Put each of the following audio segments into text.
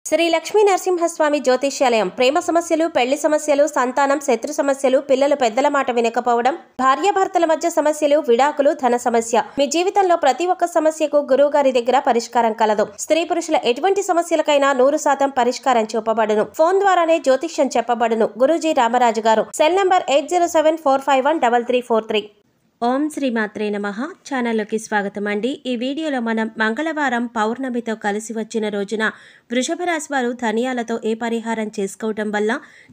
శ్రీ లక్ష్మీ నరసింహస్వామి జ్యోతిష్యాలయం ప్రేమ సమస్యలు, పెళ్లి సమస్యలు, సంతానం, శత్రు సమస్యలు, పిల్లలు పెద్దల మాట వినకపోవడం, భార్యాభర్తల మధ్య సమస్యలు, విడాకులు, ధన సమస్య. మీ జీవితంలో ప్రతి ఒక్క సమస్యకు గురువు గారి దగ్గర పరిష్కారం కలదు. స్త్రీ పురుషుల ఎటువంటి సమస్యలకైనా 100% పరిష్కారం చూపబడును. ఫోన్ ద్వారానే జ్యోతిష్యం చెప్పబడును. గురూజీ రామరాజు గారు. Cell number 8074513343. ఓం శ్రీ మాత్రే నమః. ఛానల్లోకి స్వాగతం అండి. ఈ వీడియోలో మనం మంగళవారం పౌర్ణమితో కలిసి వచ్చిన రోజున వృషభ రాశి వారు ధనియాలతో ఏ పరిహారం చేసుకోవటం వల్ల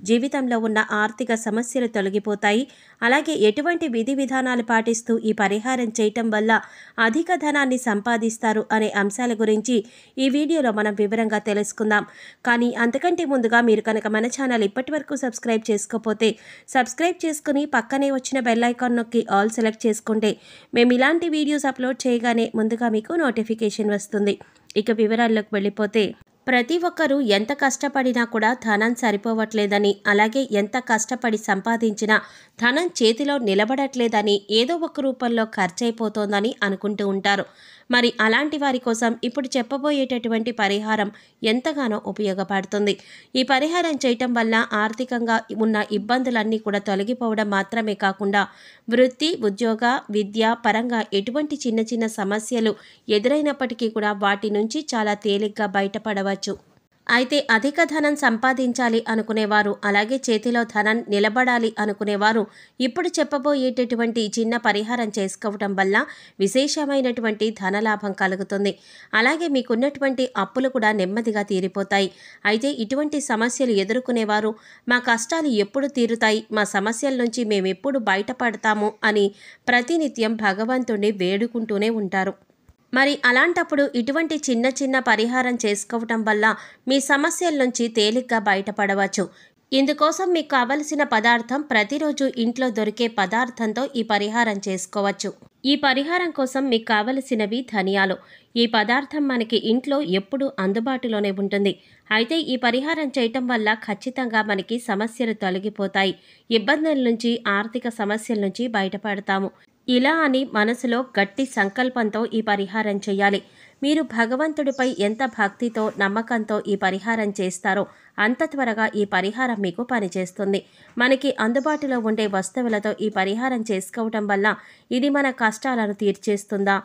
జీవితంలో ఉన్న ఆర్థిక సమస్యలు తొలగిపోతాయి, అలాగే ఎటువంటి విధి విధానాలు పాటిస్తూ ఈ పరిహారం చేయటం వల్ల అధిక ధనాన్ని సంపాదిస్తారు అనే అంశాల గురించి ఈ వీడియోలో మనం వివరంగా తెలుసుకుందాం. కానీ అంతకంటే ముందుగా మీరు కనుక మన ఛానల్ ఇప్పటివరకు సబ్స్క్రైబ్ చేసుకోకపోతే సబ్స్క్రైబ్ చేసుకుని పక్కనే వచ్చిన బెల్ ఐకాన్ నొక్కి ఆల్ సెలెక్ట్ చేసుకుంటే మేము ఇలాంటి వీడియోస్ అప్లోడ్ చేయగానే ముందుగా మీకు నోటిఫికేషన్ వస్తుంది. ఇక వివరాల్లోకి వెళ్ళిపోతే, ప్రతి ఒక్కరూ ఎంత కష్టపడినా కూడా ధనం సరిపోవట్లేదని, అలాగే ఎంత కష్టపడి సంపాదించినా ధనం చేతిలో నిలబడట్లేదని, ఏదో ఒక రూపంలో ఖర్చయిపోతోందని అనుకుంటూ ఉంటారు. మరి అలాంటి వారి కోసం ఇప్పుడు చెప్పబోయేటటువంటి పరిహారం ఎంతగానో ఉపయోగపడుతుంది. ఈ పరిహారం చేయటం వల్ల ఆర్థికంగా ఉన్న ఇబ్బందులన్నీ కూడా తొలగిపోవడం మాత్రమే కాకుండా వృత్తి, ఉద్యోగ, విద్య పరంగా ఎటువంటి చిన్న చిన్న సమస్యలు ఎదురైనప్పటికీ కూడా వాటి నుంచి చాలా తేలిగ్గా బయటపడవచ్చు. అయితే అధిక ధనం సంపాదించాలి అనుకునేవారు, అలాగే చేతిలో ధనం నిలబడాలి అనుకునేవారు ఇప్పుడు చెప్పబోయేటటువంటి చిన్న పరిహారం చేసుకోవటం వల్ల విశేషమైనటువంటి ధనలాభం కలుగుతుంది. అలాగే మీకున్నటువంటి అప్పులు కూడా నెమ్మదిగా తీరిపోతాయి. అయితే ఇటువంటి సమస్యలు ఎదుర్కొనేవారు మా కష్టాలు ఎప్పుడు తీరుతాయి, మా సమస్యల నుంచి మేమెప్పుడు బయటపడతాము అని ప్రతినిత్యం భగవంతుణ్ణి వేడుకుంటూనే ఉంటారు. మరి అలాంటప్పుడు ఇటువంటి చిన్న చిన్న పరిహారం చేసుకోవటం వల్ల మీ సమస్యల నుంచి తేలిగ్గా బయటపడవచ్చు. ఇందుకోసం మీకు కావలసిన పదార్థం ప్రతిరోజు ఇంట్లో దొరికే పదార్థంతో ఈ పరిహారం చేసుకోవచ్చు. ఈ పరిహారం కోసం మీకు కావలసినవి ధనియాలు. ఈ పదార్థం మనకి ఇంట్లో ఎప్పుడూ అందుబాటులోనే ఉంటుంది. అయితే ఈ పరిహారం చేయటం వల్ల ఖచ్చితంగా మనకి సమస్యలు తొలగిపోతాయి. ఇబ్బందుల నుంచి, ఆర్థిక సమస్యల నుంచి బయటపడతాము. ఇలా అని మనసులో గట్టి సంకల్పంతో ఈ పరిహారం చేయాలి. మీరు భగవంతుడిపై ఎంత భక్తితో, నమ్మకంతో ఈ పరిహారం చేస్తారో అంత త్వరగా ఈ పరిహారం మీకు పనిచేస్తుంది. మనకి అందుబాటులో ఉండే వస్తువులతో ఈ పరిహారం చేసుకోవటం వల్ల ఇది మన కష్టాలను తీర్చేస్తుందా,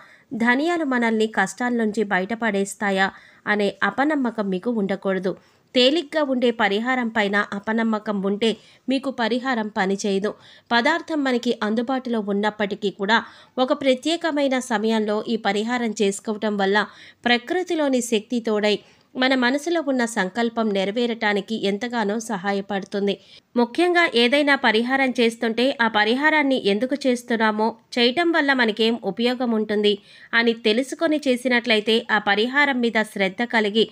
ధనియాలు మనల్ని కష్టాల నుంచి బయటపడేస్తాయా అనే అపనమ్మకం మీకు ఉండకూడదు. తేలిగ్గా ఉండే పరిహారం పైన అపనమ్మకం ఉంటే మీకు పరిహారం పనిచేయదు. పదార్థం మనకి అందుబాటులో ఉన్నప్పటికీ కూడా ఒక ప్రత్యేకమైన సమయంలో ఈ పరిహారం చేసుకోవటం వల్ల ప్రకృతిలోని శక్తి తోడై మన మనసులో ఉన్న సంకల్పం నెరవేరటానికి ఎంతగానో సహాయపడుతుంది. ముఖ్యంగా ఏదైనా పరిహారం చేస్తుంటే ఆ పరిహారాన్ని ఎందుకు చేస్తున్నామో, చేయటం వల్ల మనకేం ఉపయోగం ఉంటుంది అని తెలుసుకొని చేసినట్లయితే ఆ పరిహారం మీద శ్రద్ధ కలిగి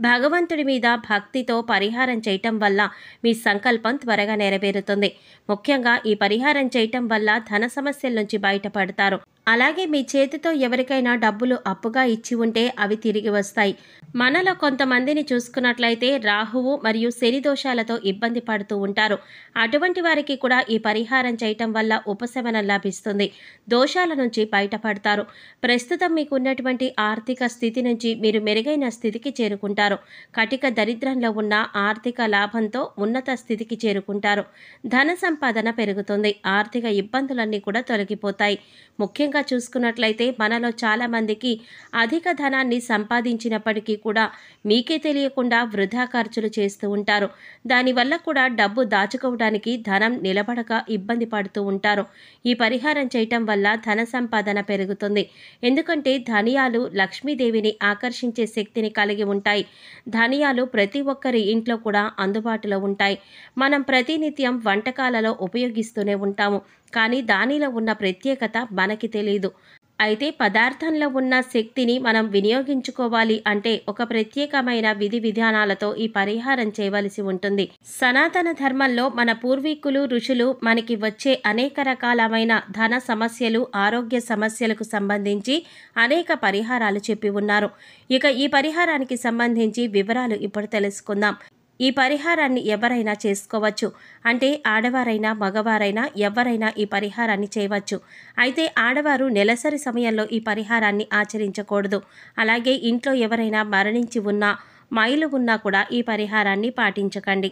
భగవంతుడి మీద భక్తితో పరిహారం చేయటం వల్ల మీ సంకల్పం త్వరగా నెరవేరుతుంది. ముఖ్యంగా ఈ పరిహారం చేయటం వల్ల ధన సమస్యల నుంచి బయటపడతారు. అలాగే మీ చేతితో ఎవరికైనా డబ్బులు అప్పుగా ఇచ్చి ఉంటే అవి తిరిగి వస్తాయి. మనలో కొంతమందిని చూసుకున్నట్లయితే రాహువు మరియు శని దోషాలతో ఇబ్బంది పడుతూ ఉంటారు. అటువంటి వారికి కూడా ఈ పరిహారం చేయటం వల్ల ఉపశమనం లభిస్తుంది. దోషాల నుంచి బయటపడతారు. ప్రస్తుతం మీకు ఉన్నటువంటి ఆర్థిక స్థితి నుంచి మీరు మెరుగైన స్థితికి చేరుకుంటారు. కటిక దరిద్రంలో ఉన్న ఆర్థిక లాభంతో ఉన్నత స్థితికి చేరుకుంటారు. ధన సంపాదన పెరుగుతుంది. ఆర్థిక ఇబ్బందులన్నీ కూడా తొలగిపోతాయి. ముఖ్యంగా చూసుకున్నట్లయితే మనలో చాలా మందికి అధిక ధనాన్ని సంపాదించినప్పటికీ కూడా మీకే తెలియకుండా వృధా ఖర్చులు చేస్తూ ఉంటారు. దానివల్ల కూడా డబ్బు దాచుకోవడానికి ధనం నిలబడక ఇబ్బంది పడుతూ ఉంటారు. ఈ పరిహారం చేయటం వల్ల ధన సంపాదన పెరుగుతుంది. ఎందుకంటే ధనియాలు లక్ష్మీదేవిని ఆకర్షించే శక్తిని కలిగి ఉంటాయి. ధనియాలు ప్రతి ఒక్కరి ఇంట్లో కూడా అందుబాటులో ఉంటాయి. మనం ప్రతినిత్యం వంటకాలలో ఉపయోగిస్తూనే ఉంటాము. కానీ దానిలో ఉన్న ప్రత్యేకత మనకి తెలియదు. అయితే పదార్థంలో ఉన్న శక్తిని మనం వినియోగించుకోవాలి అంటే ఒక ప్రత్యేకమైన విధి విధానాలతో ఈ పరిహారం చేయవలసి ఉంటుంది. సనాతన ధర్మంలో మన పూర్వీకులు, ఋషులు మనకి వచ్చే అనేక రకాలమైన ధన సమస్యలు, ఆరోగ్య సమస్యలకు సంబంధించి అనేక పరిహారాలు చెప్పి ఉన్నారు. ఇక ఈ పరిహారానికి సంబంధించి వివరాలు ఇప్పుడు తెలుసుకుందాం. ఈ పరిహారాన్ని ఎవరైనా చేసుకోవచ్చు. అంటే ఆడవారైనా మగవారైనా ఎవరైనా ఈ పరిహారాన్ని చేయవచ్చు. అయితే ఆడవారు నెలసరి సమయంలో ఈ పరిహారాన్ని ఆచరించకూడదు. అలాగే ఇంట్లో ఎవరైనా మరణించి ఉన్నా మైలు ఉన్నా కూడా ఈ పరిహారాన్ని పాటించకండి.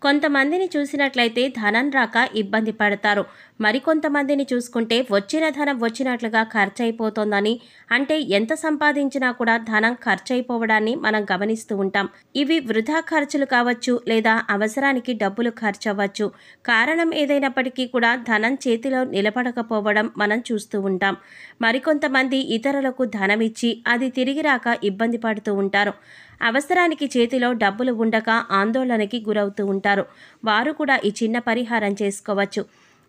కొంతమందిని చూసినట్లయితే ధనం రాక ఇబ్బంది పడతారు. మరికొంతమందిని చూసుకుంటే వచ్చిన ధనం వచ్చినట్లుగా ఖర్చయిపోతోందని, అంటే ఎంత సంపాదించినా కూడా ధనం ఖర్చయిపోవడాన్ని మనం గమనిస్తూ ఉంటాం. ఇవి వృధా ఖర్చులు కావచ్చు, లేదా అవసరానికి డబ్బులు ఖర్చవ్వచ్చు. కారణం ఏదైనప్పటికీ కూడా ధనం చేతిలో నిలబడకపోవడం మనం చూస్తూ ఉంటాం. మరికొంతమంది ఇతరులకు ధనమిచ్చి అది తిరిగి రాక ఇబ్బంది పడుతూ ఉంటారు. అవసరానికి చేతిలో డబ్బులు ఉండక ఆందోళనకి గురవుతూ ఉంటారు. వారు కూడా ఈ చిన్న పరిహారం చేసుకోవచ్చు.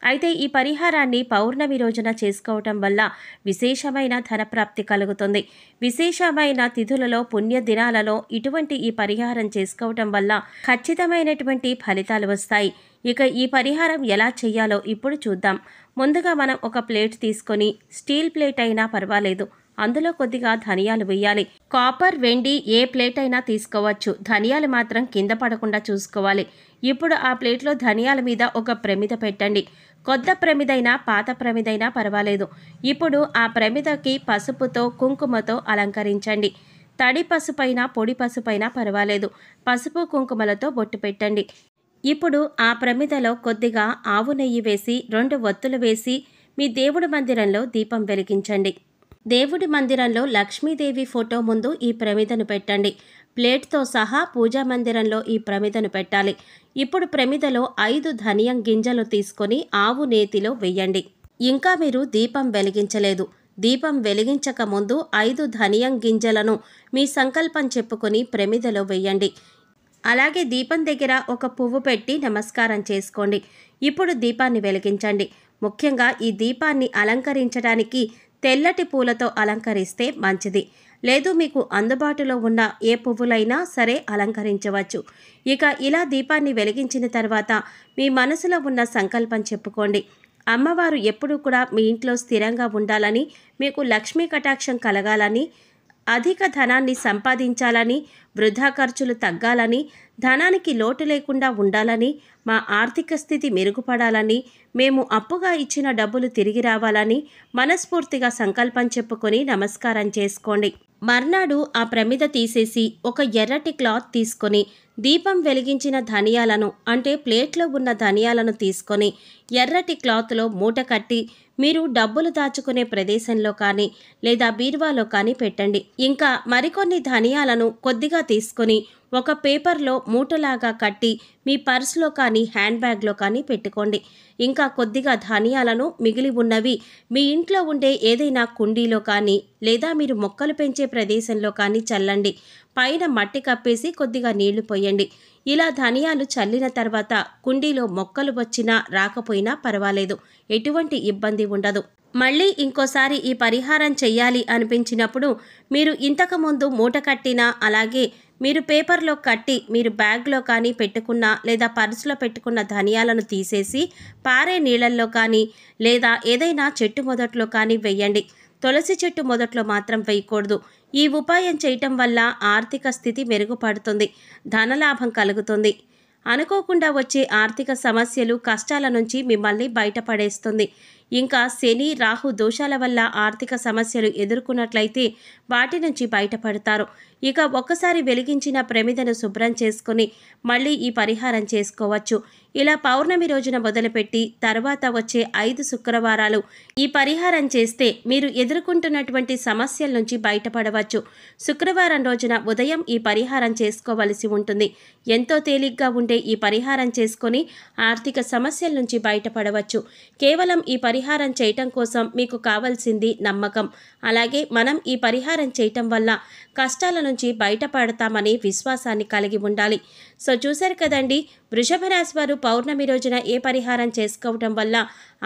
అయితే ఈ పరిహారాన్ని పౌర్ణమి రోజున చేసుకోవటం వల్ల విశేషమైన ధనప్రాప్తి కలుగుతుంది. విశేషమైన తిథులలో, పుణ్య దినాలలో ఇటువంటి ఈ పరిహారం చేసుకోవటం వల్ల ఖచ్చితమైనటువంటి ఫలితాలు వస్తాయి. ఇక ఈ పరిహారం ఎలా చేయాలో ఇప్పుడు చూద్దాం. ముందుగా మనం ఒక ప్లేట్ తీసుకొని, స్టీల్ ప్లేట్ అయినా పర్వాలేదు, అందులో కొద్దిగా ధనియాలు వేయాలి. కాపర్, వెండి ఏ ప్లేట్ అయినా తీసుకోవచ్చు. ధనియాలు మాత్రం కింద పడకుండా చూసుకోవాలి. ఇప్పుడు ఆ ప్లేట్లో ధనియాల మీద ఒక ప్రమిద పెట్టండి. కొత్త ప్రమిదైనా పాత ప్రమిదైనా పర్వాలేదు. ఇప్పుడు ఆ ప్రమిదకి పసుపుతో, కుంకుమతో అలంకరించండి. తడి పసుపైనా పొడి పసుపైనా పర్వాలేదు. పసుపు కుంకుమలతో బొట్టు పెట్టండి. ఇప్పుడు ఆ ప్రమిదలో కొద్దిగా ఆవు నెయ్యి వేసి 2 ఒత్తులు వేసి మీ దేవుడి మందిరంలో దీపం వెలిగించండి. దేవుడి మందిరంలో లక్ష్మీదేవి ఫోటో ముందు ఈ ప్రమిదను పెట్టండి. ప్లేట్తో సహా పూజా మందిరంలో ఈ ప్రమిదను పెట్టాలి. ఇప్పుడు ప్రమిదలో 5 ధనియం గింజలు తీసుకొని ఆవు నేతిలో వెయ్యండి. ఇంకా మీరు దీపం వెలిగించలేదు. దీపం వెలిగించక ముందు 5 ధనియం గింజలను మీ సంకల్పం చెప్పుకొని ప్రమిదలో వెయ్యండి. అలాగే దీపం దగ్గర ఒక పువ్వు పెట్టి నమస్కారం చేసుకోండి. ఇప్పుడు దీపాన్ని వెలిగించండి. ముఖ్యంగా ఈ దీపాన్ని అలంకరించడానికి తెల్లటి పూలతో అలంకరిస్తే మంచిది. లేదు మీకు అందుబాటులో ఉన్న ఏ పువ్వులైనా సరే అలంకరించవచ్చు. ఇక ఇలా దీపాన్ని వెలిగించిన తర్వాత మీ మనసులో ఉన్న సంకల్పం చెప్పుకోండి. అమ్మవారు ఎప్పుడూ కూడా మీ ఇంట్లో స్థిరంగా ఉండాలని, మీకు లక్ష్మీ కటాక్షం కలగాలని, అధిక ధనాన్ని సంపాదించాలని, వృధా ఖర్చులు తగ్గాలని, ధనానికి లోటు లేకుండా ఉండాలని, మా ఆర్థిక స్థితి మెరుగుపడాలని, మేము అప్పుగా ఇచ్చిన డబ్బులు తిరిగి రావాలని మనస్ఫూర్తిగా సంకల్పం చెప్పుకొని నమస్కారం చేసుకోండి. మర్నాడు ఆ ప్రమిద తీసేసి ఒక ఎర్రటి క్లాత్ తీసుకొని దీపం వెలిగించిన ధనియాలను, అంటే ప్లేట్లో ఉన్న ధనియాలను తీసుకొని ఎర్రటి క్లాత్లో మూట కట్టి మీరు డబ్బులు దాచుకునే ప్రదేశంలో కానీ లేదా బీరువాలో కానీ పెట్టండి. ఇంకా మరికొన్ని ధనియాలను కొద్దిగా తీసుకొని ఒక పేపర్లో మూటలాగా కట్టి మీ పర్సులో కానీ హ్యాండ్ బ్యాగ్లో కానీ పెట్టుకోండి. ఇంకా కొద్దిగా ధాన్యాలను మిగిలి ఉన్నవి మీ ఇంట్లో ఉండే ఏదైనా కుండీలో కానీ లేదా మీరు మొక్కలు పెంచే ప్రదేశంలో కానీ చల్లండి. పైన మట్టి కప్పేసి కొద్దిగా నీళ్లు పోయండి. ఇలా ధనియాలు చల్లిన తర్వాత కుండీలో మొక్కలు వచ్చినా రాకపోయినా పర్వాలేదు, ఎటువంటి ఇబ్బంది ఉండదు. మళ్ళీ ఇంకోసారి ఈ పరిహారం చెయ్యాలి అనిపించినప్పుడు మీరు ఇంతకుముందు మూట కట్టినా, అలాగే మీరు పేపర్లో కట్టి మీరు బ్యాగ్లో కానీ పెట్టుకున్న లేదా పర్సులో పెట్టుకున్న ధనియాలను తీసేసి పారే నీళ్ళల్లో కానీ లేదా ఏదైనా చెట్టు మొదట్లో కానీ వెయ్యండి. తులసి చెట్టు మొదట్లో మాత్రం వేయకూడదు. ఈ ఉపాయం చేయటం వల్ల ఆర్థిక స్థితి మెరుగుపడుతుంది, ధనలాభం కలుగుతుంది. అనుకోకుండా వచ్చే ఆర్థిక సమస్యలు, కష్టాల నుంచి మిమ్మల్ని బయటపడేస్తుంది. ఇంకా శని, రాహు దోషాల వల్ల ఆర్థిక సమస్యలు ఎదుర్కొన్నట్లయితే వాటి నుంచి బయటపడతారు. ఇక ఒక్కసారి వెలిగించిన ప్రమిదను శుభ్రం చేసుకుని మళ్ళీ ఈ పరిహారం చేసుకోవచ్చు. ఇలా పౌర్ణమి రోజున మొదలుపెట్టి తర్వాత వచ్చే 5 శుక్రవారాలు ఈ పరిహారం చేస్తే మీరు ఎదుర్కొంటున్నటువంటి సమస్యల నుంచి బయటపడవచ్చు. శుక్రవారం రోజున ఉదయం ఈ పరిహారం చేసుకోవలసి ఉంటుంది. ఎంతో తేలిగ్గా ఉండే ఈ పరిహారం చేసుకొని ఆర్థిక సమస్యల నుంచి బయటపడవచ్చు. కేవలం ఈ పరిహారం చేయటం కోసం మీకు కావాల్సింది నమ్మకం. అలాగే మనం ఈ పరిహారం చేయటం వల్ల కష్టాల నుంచి బయటపడతామనే విశ్వాసాన్ని కలిగి ఉండాలి. సో చూశారు కదండి, వృషభ రాశి వారు పౌర్ణమి రోజున ఏ పరిహారం చేసుకోవటం వల్ల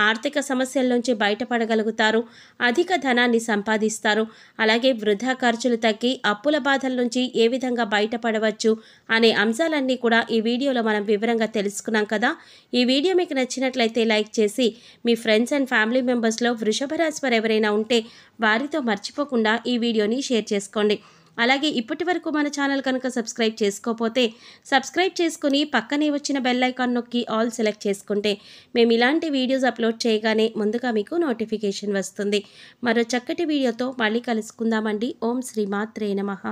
ఆర్థిక సమస్యల నుంచి బయటపడగలుగుతారు, అధిక ధనాన్ని సంపాదిస్తారు, అలాగే వృధా ఖర్చులు తగ్గి అప్పుల బాధల నుంచి ఏ విధంగా బయటపడవచ్చు అనే అంశాలన్నీ కూడా ఈ వీడియోలో మనం వివరంగా తెలుసుకున్నాం కదా. ఈ వీడియో మీకు నచ్చినట్లయితే లైక్ చేసి మీ ఫ్రెండ్స్ అండ్ ఫ్యామిలీ మెంబర్స్లో వృషభ రాశి వారు ఎవరైనా ఉంటే వారితో మర్చిపోకుండా ఈ వీడియోని షేర్ చేసుకోండి. అలాగే ఇప్పటి వరకు మన ఛానల్ కనుక సబ్స్క్రైబ్ చేసుకోకపోతే సబ్స్క్రైబ్ చేసుకుని పక్కనే వచ్చిన బెల్ ఐకాన్ నొక్కి ఆల్ సెలెక్ట్ చేసుకుంటే మేము ఇలాంటి వీడియోస్ అప్లోడ్ చేయగానే ముందుగా మీకు నోటిఫికేషన్ వస్తుంది. మరో చక్కటి వీడియోతో మళ్ళీ కలుసుకుందామండి. ఓం శ్రీ మాత్రే నమః.